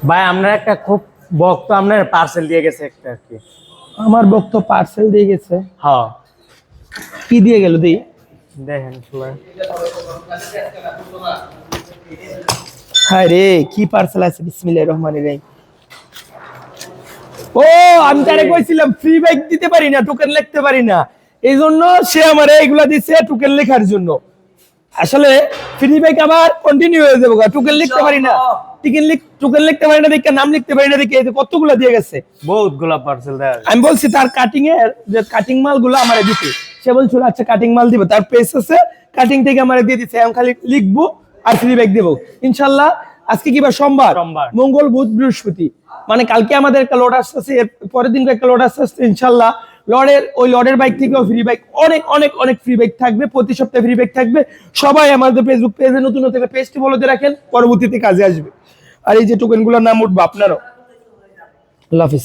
ভাই আপনার একটা খুব ভক্ত আপনার পার্সেল দিয়ে গেছে একটা আর কি। আমার ভক্ত পার্সেল দিয়ে গেছে? হ্যাঁ কি দিয়ে গেল দি? দেখেন খুলে। হ্যাঁ রে, কি পার্সেল আছে? বিসমিল্লাহির রহমানির রহিম। ও, আমি তারে কইছিলাম ফ্রি বাইক দিতে পারি না, টোকেন লিখতে পারি না, এই জন্য সে আমারে এগুলা দিছে টোকেন লেখার জন্য। আসলে ফ্রি বাইক আবার কন্টিনিউ হয়ে যাবে, টোকেন লিখতে পারি না, টোকেন লিখতে পারি না দেখে, নাম লিখতে পারি না দেখে কতগুলা দিয়ে গেছে। বহুতগুলা পার্সেল দেয়। আমি বলছি তার কাটিং এর যে কাটিং মাল গুলো আমারে দিতে, সে বলছিল আচ্ছা কাটিং মাল দিবে, তার পেজ আছে কাটিং থেকে আমারে দিয়ে দিচ্ছে, আমি খালি লিখবো আর ফ্রি ব্যাগ দেবো ইনশাল্লাহ। আজকে কি বার? সোমবার, মঙ্গল বুধ বৃহস্পতি, মানে কালকে আমাদের একটা লট আসতেছে, এর পরের দিন একটা লট আসতেছে ইনশাল্লাহ। লটের বাইক থেকেও ফ্রি বাইক, অনেক অনেক অনেক ফ্রি বাইক থাকবে, প্রতি সপ্তাহে ফ্রি বাইক থাকবে। সবাই আমাদের ফেসবুক পেজে নতুন নতুন পেজটি ফলো দিয়ে রাখেন, পরবর্তীতে কাজে আসবে। আর এই যে টোকেন গুলোর নাম উঠবে আপনারও। আল্লাহ হাফিজ।